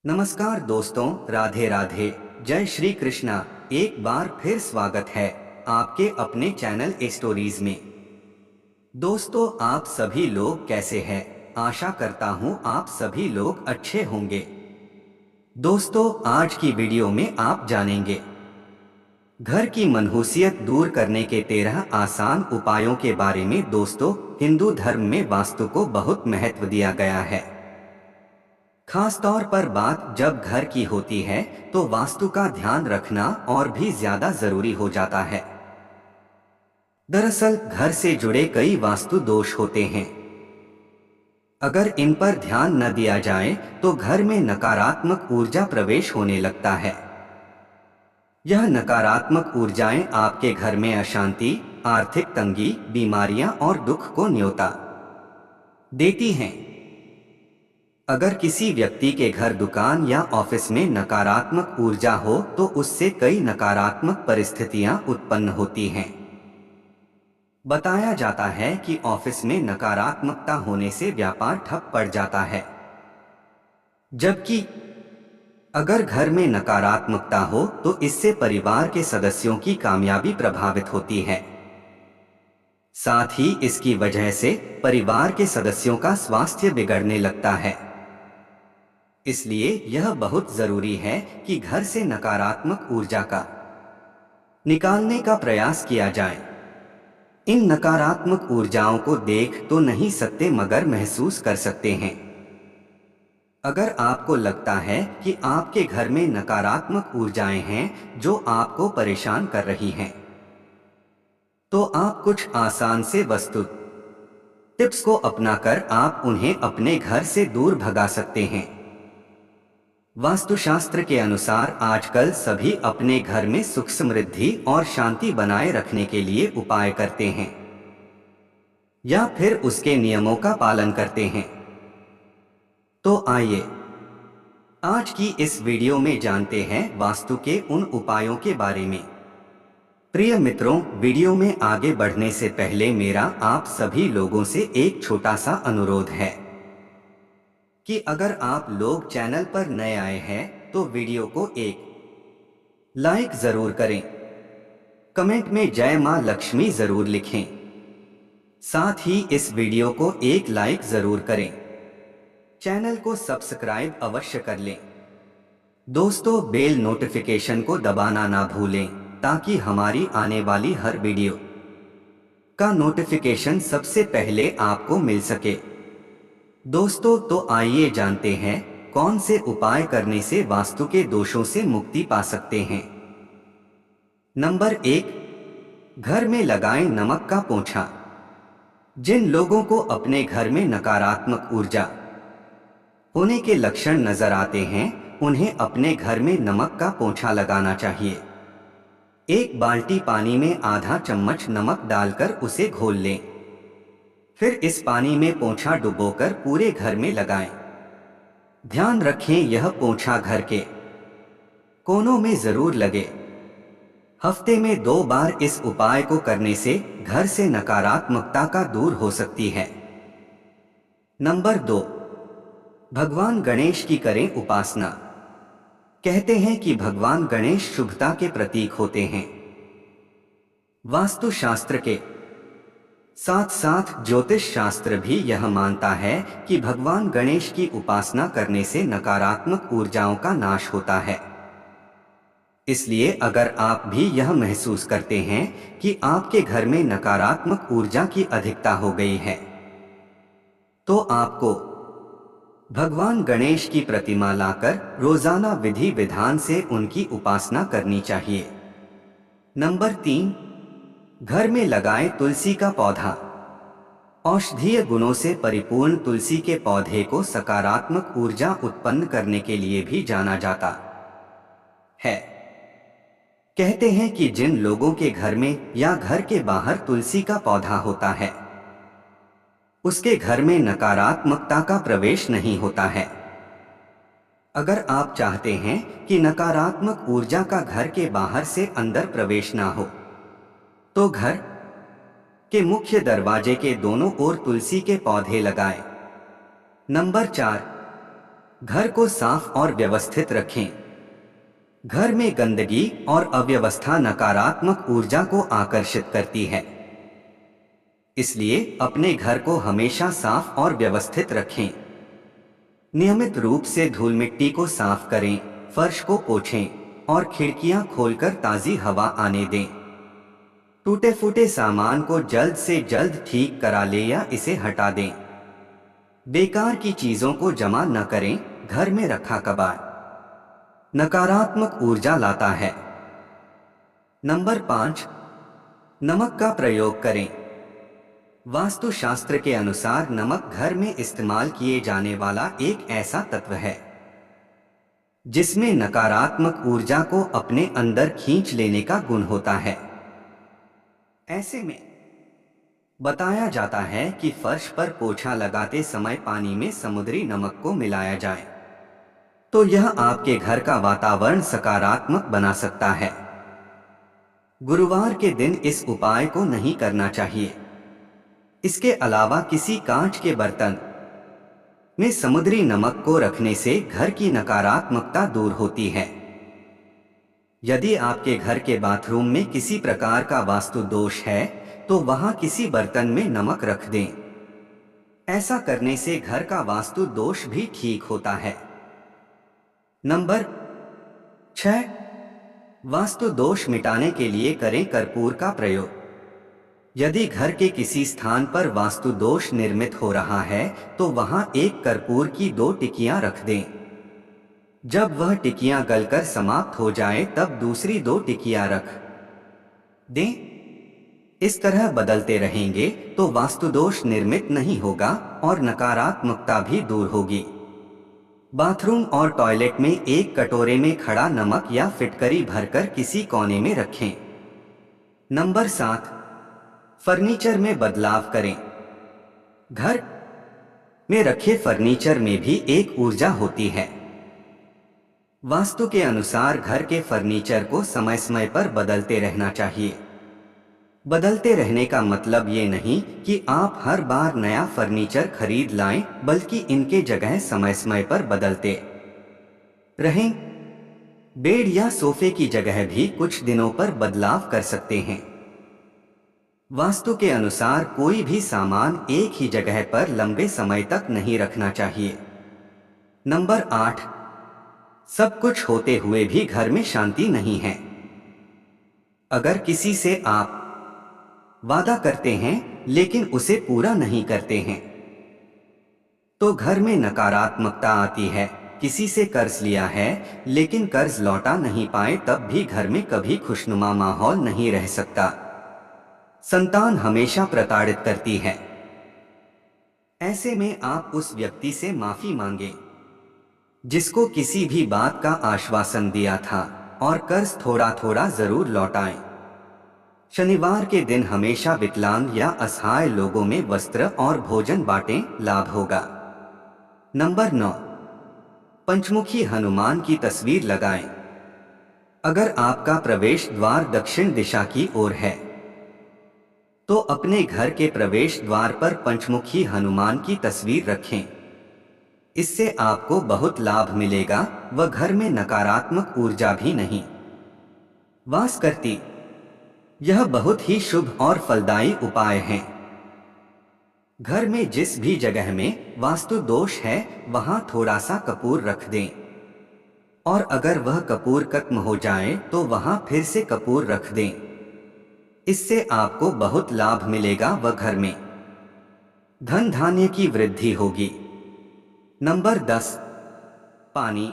नमस्कार दोस्तों, राधे राधे। जय श्री कृष्णा। एक बार फिर स्वागत है आपके अपने चैनल स्टोरीज में। दोस्तों, आप सभी लोग कैसे हैं? आशा करता हूँ आप सभी लोग अच्छे होंगे। दोस्तों, आज की वीडियो में आप जानेंगे घर की मनहूसियत दूर करने के 13 आसान उपायों के बारे में। दोस्तों, हिंदू धर्म में वास्तु को बहुत महत्व दिया गया है। खास तौर पर बात जब घर की होती है तो वास्तु का ध्यान रखना और भी ज्यादा जरूरी हो जाता है। दरअसल घर से जुड़े कई वास्तु दोष होते हैं। अगर इन पर ध्यान न दिया जाए तो घर में नकारात्मक ऊर्जा प्रवेश होने लगता है। यह नकारात्मक ऊर्जाएं आपके घर में अशांति, आर्थिक तंगी, बीमारियां और दुख को न्योता देती हैं। अगर किसी व्यक्ति के घर, दुकान या ऑफिस में नकारात्मक ऊर्जा हो तो उससे कई नकारात्मक परिस्थितियां उत्पन्न होती हैं। बताया जाता है कि ऑफिस में नकारात्मकता होने से व्यापार ठप पड़ जाता है, जबकि अगर घर में नकारात्मकता हो तो इससे परिवार के सदस्यों की कामयाबी प्रभावित होती है। साथ ही इसकी वजह से परिवार के सदस्यों का स्वास्थ्य बिगड़ने लगता है। इसलिए यह बहुत जरूरी है कि घर से नकारात्मक ऊर्जा का निकालने का प्रयास किया जाए। इन नकारात्मक ऊर्जाओं को देख तो नहीं सकते मगर महसूस कर सकते हैं। अगर आपको लगता है कि आपके घर में नकारात्मक ऊर्जाएं हैं जो आपको परेशान कर रही हैं, तो आप कुछ आसान से वस्तु टिप्स को अपनाकर आप उन्हें अपने घर से दूर भगा सकते हैं। वास्तुशास्त्र के अनुसार आजकल सभी अपने घर में सुख, समृद्धि और शांति बनाए रखने के लिए उपाय करते हैं या फिर उसके नियमों का पालन करते हैं। तो आइए आज की इस वीडियो में जानते हैं वास्तु के उन उपायों के बारे में। प्रिय मित्रों, वीडियो में आगे बढ़ने से पहले मेरा आप सभी लोगों से एक छोटा सा अनुरोध है कि अगर आप लोग चैनल पर नए आए हैं तो वीडियो को एक लाइक जरूर करें। कमेंट में जय मां लक्ष्मी जरूर लिखें। साथ ही इस वीडियो को एक लाइक जरूर करें। चैनल को सब्सक्राइब अवश्य कर लें। दोस्तों, बेल नोटिफिकेशन को दबाना ना भूलें ताकि हमारी आने वाली हर वीडियो का नोटिफिकेशन सबसे पहले आपको मिल सके। दोस्तों, तो आइए जानते हैं कौन से उपाय करने से वास्तु के दोषों से मुक्ति पा सकते हैं। नंबर 1, घर में लगाएं नमक का पोंछा। जिन लोगों को अपने घर में नकारात्मक ऊर्जा होने के लक्षण नजर आते हैं उन्हें अपने घर में नमक का पोंछा लगाना चाहिए। एक बाल्टी पानी में आधा चम्मच नमक डालकर उसे घोल लें। फिर इस पानी में पोंछा डुबोकर पूरे घर में लगाएं। ध्यान रखें यह पोंछा घर के कोनों में जरूर लगे। हफ्ते में 2 बार इस उपाय को करने से घर से नकारात्मकता का दूर हो सकती है। नंबर 2, भगवान गणेश की करें उपासना। कहते हैं कि भगवान गणेश शुभता के प्रतीक होते हैं। वास्तुशास्त्र के साथ साथ ज्योतिष शास्त्र भी यह मानता है कि भगवान गणेश की उपासना करने से नकारात्मक ऊर्जाओं का नाश होता है। इसलिए अगर आप भी यह महसूस करते हैं कि आपके घर में नकारात्मक ऊर्जा की अधिकता हो गई है, तो आपको भगवान गणेश की प्रतिमा लाकर रोजाना विधि विधान से उनकी उपासना करनी चाहिए। नंबर 3, घर में लगाएं तुलसी का पौधा। औषधीय गुणों से परिपूर्ण तुलसी के पौधे को सकारात्मक ऊर्जा उत्पन्न करने के लिए भी जाना जाता है। कहते हैं कि जिन लोगों के घर में या घर के बाहर तुलसी का पौधा होता है उसके घर में नकारात्मकता का प्रवेश नहीं होता है। अगर आप चाहते हैं कि नकारात्मक ऊर्जा का घर के बाहर से अंदर प्रवेश ना हो, तो घर के मुख्य दरवाजे के दोनों ओर तुलसी के पौधे लगाएं। नंबर 4, घर को साफ और व्यवस्थित रखें। घर में गंदगी और अव्यवस्था नकारात्मक ऊर्जा को आकर्षित करती है। इसलिए अपने घर को हमेशा साफ और व्यवस्थित रखें। नियमित रूप से धूल मिट्टी को साफ करें, फर्श को पोंछें और खिड़कियां खोलकर ताज़ी हवा आने दें। टूटे फूटे सामान को जल्द से जल्द ठीक करा लें या इसे हटा दें। बेकार की चीजों को जमा न करें। घर में रखा कबाड़ नकारात्मक ऊर्जा लाता है। नंबर 5, नमक का प्रयोग करें। वास्तुशास्त्र के अनुसार नमक घर में इस्तेमाल किए जाने वाला एक ऐसा तत्व है जिसमें नकारात्मक ऊर्जा को अपने अंदर खींच लेने का गुण होता है। ऐसे में बताया जाता है कि फर्श पर पोछा लगाते समय पानी में समुद्री नमक को मिलाया जाए, तो यह आपके घर का वातावरण सकारात्मक बना सकता है। गुरुवार के दिन इस उपाय को नहीं करना चाहिए। इसके अलावा किसी कांच के बर्तन में समुद्री नमक को रखने से घर की नकारात्मकता दूर होती है। यदि आपके घर के बाथरूम में किसी प्रकार का वास्तु दोष है तो वहां किसी बर्तन में नमक रख दें। ऐसा करने से घर का वास्तु दोष भी ठीक होता है। नंबर 6, वास्तु दोष मिटाने के लिए करें कर्पूर का प्रयोग। यदि घर के किसी स्थान पर वास्तु दोष निर्मित हो रहा है तो वहां एक कर्पूर की 2 टिकियां रख दें। जब वह टिकियां गलकर समाप्त हो जाए तब दूसरी 2 टिकियां रख दें। इस तरह बदलते रहेंगे तो वास्तु दोष निर्मित नहीं होगा और नकारात्मकता भी दूर होगी। बाथरूम और टॉयलेट में एक कटोरे में खड़ा नमक या फिटकरी भरकर किसी कोने में रखें। नंबर 7, फर्नीचर में बदलाव करें। घर में रखे फर्नीचर में भी एक ऊर्जा होती है। वास्तु के अनुसार घर के फर्नीचर को समय समय पर बदलते रहना चाहिए। बदलते रहने का मतलब ये नहीं कि आप हर बार नया फर्नीचर खरीद लाएं, बल्कि इनके जगह समय समय पर बदलते रहें। बेड या सोफे की जगह भी कुछ दिनों पर बदलाव कर सकते हैं। वास्तु के अनुसार कोई भी सामान एक ही जगह पर लंबे समय तक नहीं रखना चाहिए। नंबर 8, सब कुछ होते हुए भी घर में शांति नहीं है। अगर किसी से आप वादा करते हैं लेकिन उसे पूरा नहीं करते हैं तो घर में नकारात्मकता आती है। किसी से कर्ज लिया है लेकिन कर्ज लौटा नहीं पाए तब भी घर में कभी खुशनुमा माहौल नहीं रह सकता। संतान हमेशा प्रताड़ित करती है। ऐसे में आप उस व्यक्ति से माफी मांगे जिसको किसी भी बात का आश्वासन दिया था और कर्ज थोड़ा थोड़ा जरूर लौटाएं। शनिवार के दिन हमेशा विकलांग या असहाय लोगों में वस्त्र और भोजन बांटें, लाभ होगा। नंबर 9, पंचमुखी हनुमान की तस्वीर लगाएं। अगर आपका प्रवेश द्वार दक्षिण दिशा की ओर है तो अपने घर के प्रवेश द्वार पर पंचमुखी हनुमान की तस्वीर रखें। इससे आपको बहुत लाभ मिलेगा व घर में नकारात्मक ऊर्जा भी नहीं वास करती। यह बहुत ही शुभ और फलदायी उपाय है। घर में जिस भी जगह में वास्तु दोष है वहां थोड़ा सा कपूर रख दें और अगर वह कपूर खत्म हो जाए तो वहां फिर से कपूर रख दें। इससे आपको बहुत लाभ मिलेगा व घर में धन धान्य की वृद्धि होगी। नंबर 10, पानी।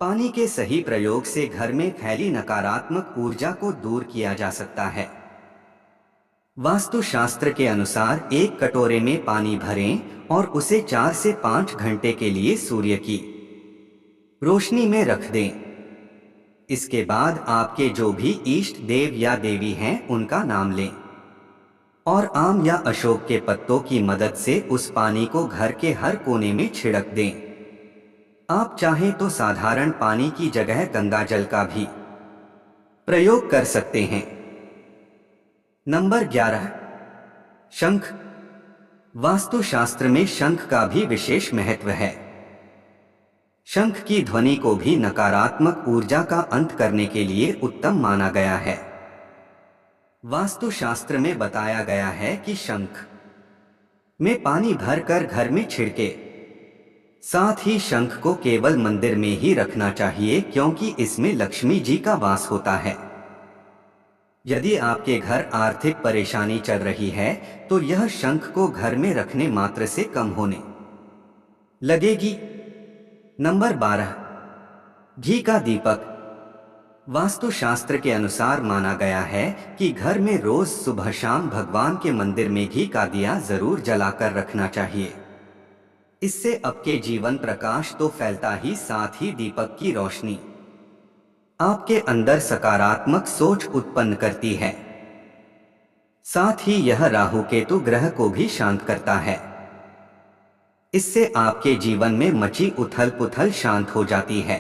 पानी के सही प्रयोग से घर में फैली नकारात्मक ऊर्जा को दूर किया जा सकता है। वास्तुशास्त्र के अनुसार एक कटोरे में पानी भरें और उसे 4 से 5 घंटे के लिए सूर्य की रोशनी में रख दें। इसके बाद आपके जो भी इष्ट देव या देवी हैं उनका नाम लें और आम या अशोक के पत्तों की मदद से उस पानी को घर के हर कोने में छिड़क दें। आप चाहें तो साधारण पानी की जगह गंगा जल का भी प्रयोग कर सकते हैं। नंबर 11, शंख। वास्तुशास्त्र में शंख का भी विशेष महत्व है। शंख की ध्वनि को भी नकारात्मक ऊर्जा का अंत करने के लिए उत्तम माना गया है। वास्तुशास्त्र में बताया गया है कि शंख में पानी भरकर घर में छिड़के। साथ ही शंख को केवल मंदिर में ही रखना चाहिए क्योंकि इसमें लक्ष्मी जी का वास होता है। यदि आपके घर आर्थिक परेशानी चल रही है तो यह शंख को घर में रखने मात्र से कम होने लगेगी। नंबर 12, घी का दीपक। वास्तुशास्त्र के अनुसार माना गया है कि घर में रोज सुबह शाम भगवान के मंदिर में घी का दिया जरूर जलाकर रखना चाहिए। इससे आपके जीवन प्रकाश तो फैलता ही साथ ही दीपक की रोशनी आपके अंदर सकारात्मक सोच उत्पन्न करती है। साथ ही यह राहु केतु ग्रह को भी शांत करता है। इससे आपके जीवन में मची उथल पुथल शांत हो जाती है।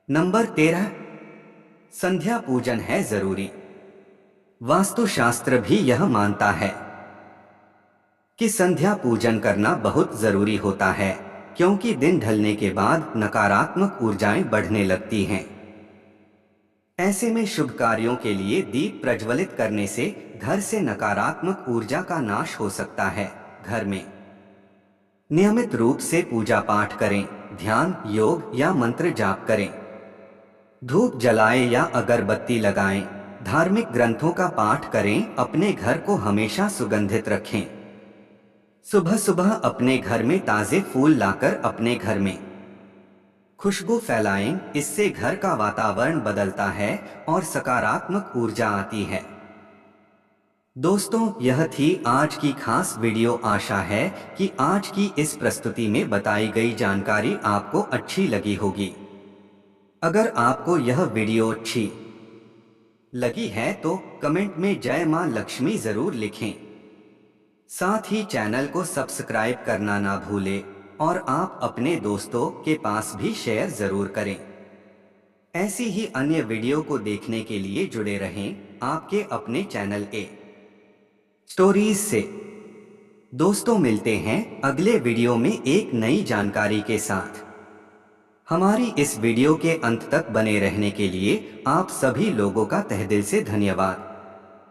नंबर 13, संध्या पूजन है जरूरी। वास्तुशास्त्र भी यह मानता है कि संध्या पूजन करना बहुत जरूरी होता है क्योंकि दिन ढलने के बाद नकारात्मक ऊर्जाएं बढ़ने लगती हैं। ऐसे में शुभ कार्यों के लिए दीप प्रज्वलित करने से घर से नकारात्मक ऊर्जा का नाश हो सकता है। घर में नियमित रूप से पूजा पाठ करें, ध्यान, योग या मंत्र जाप करें, धूप जलाएं या अगरबत्ती लगाएं, धार्मिक ग्रंथों का पाठ करें, अपने घर को हमेशा सुगंधित रखें। सुबह सुबह अपने घर में ताजे फूल लाकर अपने घर में खुशबू फैलाएं, इससे घर का वातावरण बदलता है और सकारात्मक ऊर्जा आती है। दोस्तों, यह थी आज की खास वीडियो। आशा है कि आज की इस प्रस्तुति में बताई गई जानकारी आपको अच्छी लगी होगी। अगर आपको यह वीडियो अच्छी लगी है तो कमेंट में जय मां लक्ष्मी जरूर लिखें। साथ ही चैनल को सब्सक्राइब करना ना भूलें और आप अपने दोस्तों के पास भी शेयर जरूर करें। ऐसी ही अन्य वीडियो को देखने के लिए जुड़े रहें आपके अपने चैनल ए स्टोरीज से। दोस्तों, मिलते हैं अगले वीडियो में एक नई जानकारी के साथ। हमारी इस वीडियो के अंत तक बने रहने के लिए आप सभी लोगों का तहे दिल से धन्यवाद।